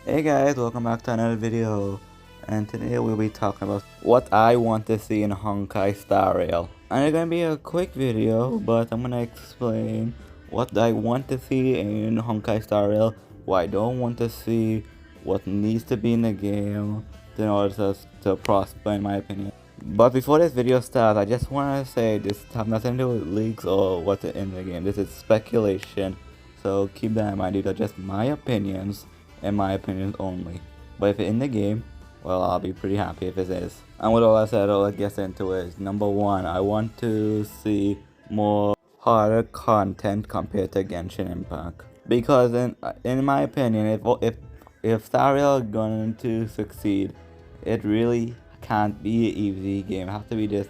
Hey guys, welcome back to another video, and today we'll be talking about what I want to see in Honkai Star Rail. And it's gonna be a quick video, but I'm gonna explain what I want to see in Honkai Star Rail, what I don't want to see, what needs to be in the game in order to prosper, in my opinion. But before this video starts, I just want to say this has nothing to do with leaks or what's in the game. This is speculation, so keep that in mind. These are just my opinions and my opinions only. But if it's in the game, well, I'll be pretty happy if it is. And with all that said, let's get into it. Number one, I want to see more harder content compared to Genshin Impact. Because in my opinion, if Star Rail is going to succeed, it really can't be an easy game. It has to be this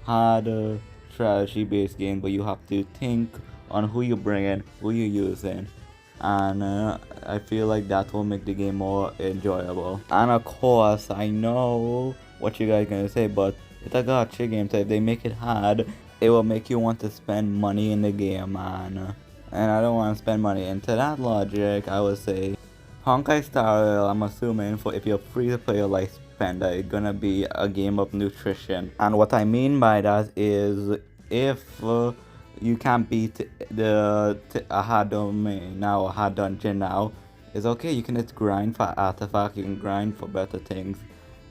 harder strategy based game, but you have to think on who you bring in, who you're using, and I feel like that will make the game more enjoyable. And of course, I know what you guys are gonna say, but it's a gacha game, so if they make it hard, it will make you want to spend money in the game, and I don't want to spend money. And to that logic, I would say Honkai Star Rail, I'm assuming, for if you're free to play or like spender, it's gonna be a game of nutrition. And what I mean by that is if you can't beat a hard domain now, a hard dungeon now, it's okay. You can just grind for artifacts, you can grind for better things,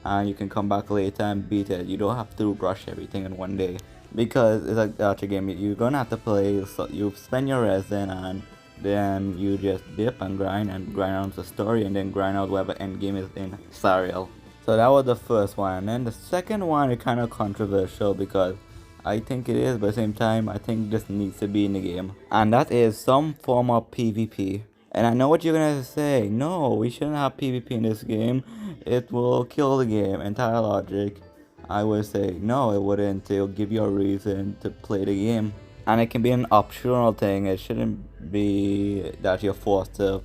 and you can come back later and beat it. You don't have to rush everything in one day, because it's a gacha game. You're gonna have to play, so you spend your resin, and then you just dip and grind out the story, and then grind out whatever end game is in Star Rail. So that was the first one. And then the second one is kind of controversial, because I think it is, but at the same time, I think this needs to be in the game. And that is some form of PvP. And I know what you're gonna say. No, we shouldn't have PvP in this game. It will kill the game. Entire logic. I would say, no, it wouldn't. It'll give you a reason to play the game. And it can be an optional thing. It shouldn't be that you're forced to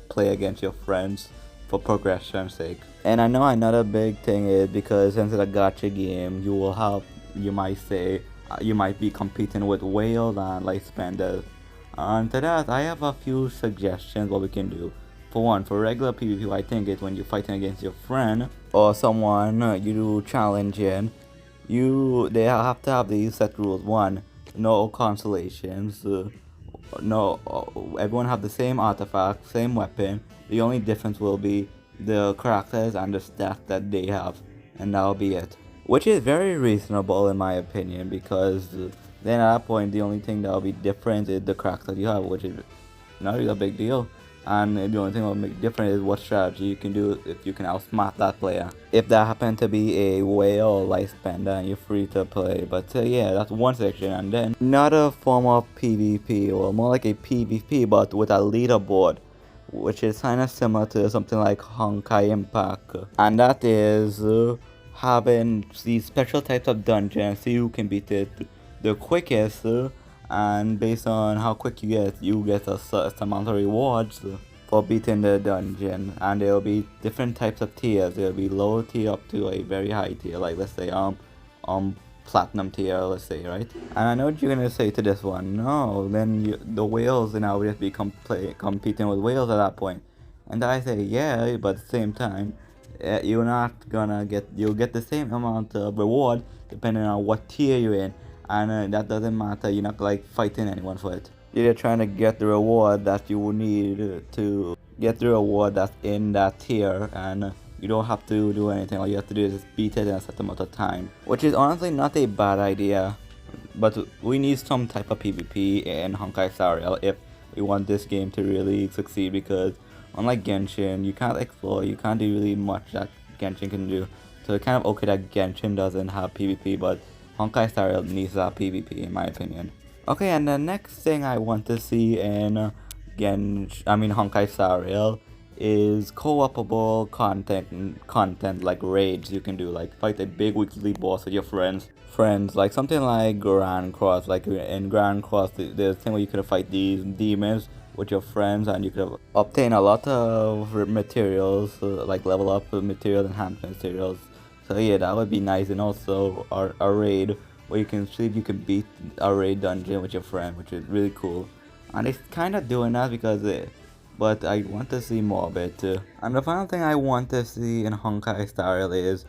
play against your friends for progression's sake. And I know another big thing is, because since it's a gacha game, you might be competing with whales and like spenders. And to that, I have a few suggestions what we can do. For one, for regular PvP, I think it's when you're fighting against your friend or someone you do challenging, they have to have these set rules. One, no consolations. No, everyone have the same artifact, same weapon. The only difference will be the characters and the stats that they have, and that'll be it. Which is very reasonable in my opinion, because then at that point the only thing that'll be different is the character you have, which is not really a big deal. And the only thing that will make different is what strategy you can do if you can outsmart that player. If that happened to be a whale or life spender and you're free to play. But yeah, that's one section. And then another form of PvP, or more like a PvP but with a leaderboard, which is kind of similar to something like Honkai Impact. And that is having these special types of dungeons, see who can beat it the quickest, and based on how quick you get a certain amount of rewards for beating the dungeon. And there will be different types of tiers. There will be low tier up to a very high tier, like let's say platinum tier, let's say, right? And I know what you're gonna say to this one. No, then the whales, and I would just be competing with whales at that point. And I say, yeah, but at the same time, you're not gonna you'll get the same amount of reward depending on what tier you're in. And that doesn't matter. You're not like fighting anyone for it. You're trying to get the reward that you will need to get the reward that's in that tier, and you don't have to do anything. All you have to do is just beat it in a certain amount of time, which is honestly not a bad idea. But we need some type of PvP in Honkai Star Rail if we want this game to really succeed, because unlike Genshin, you can't explore, you can't do really much that Genshin can do. So it's kind of okay that Genshin doesn't have PvP, but Honkai Star Rail needs that PvP in my opinion. Okay, and the next thing I want to see in Honkai Star Rail is co-opable content like raids you can do, like fight a big weekly boss with your friends, like something like Grand Cross. Like in Grand Cross, there's a thing where you could fight these demons with your friends, and you could obtain a lot of materials, like level up materials, enhancement materials. So yeah, that would be nice. And also a raid where you can see if you can beat a raid dungeon with your friend, which is really cool. And it's kind of doing that because but I want to see more of it. And the final thing I want to see in Honkai Star Rail is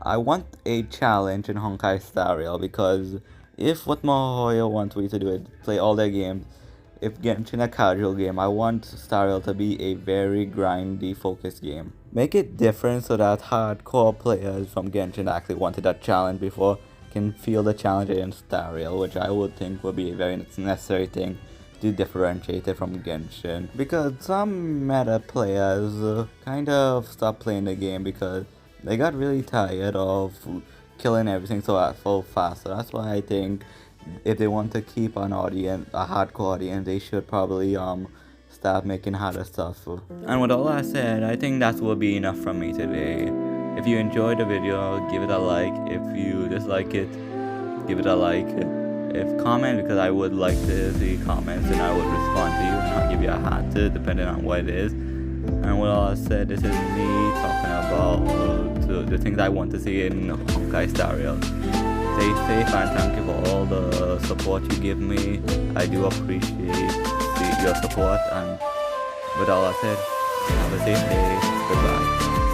I want a challenge in Honkai Star Rail, because if what Mahoyo wants me to do is play all their games, if Genshin a casual game, I want Star Rail to be a very grindy focused game. Make it different so that hardcore players from Genshin actually wanted that challenge before can feel the challenge in Star Rail, which I would think would be a very necessary thing to differentiate it from Genshin. Because some meta players kind of stopped playing the game because they got really tired of killing everything so fast. So that's why I think if they want to keep an audience, a hardcore audience, they should probably start making harder stuff. And with all that said, I think that will be enough from me today. If you enjoyed the video, give it a like. If you dislike it, give it a like. If comment, because I would like to see comments and I would respond to you and I'll give you a hat depending on what it is. And with all that said, this is me talking about the things I want to see in Honkai Star Rail. Stay safe and thank you for all the support you give me. I do appreciate your support, and with all that said, have a safe day. Goodbye.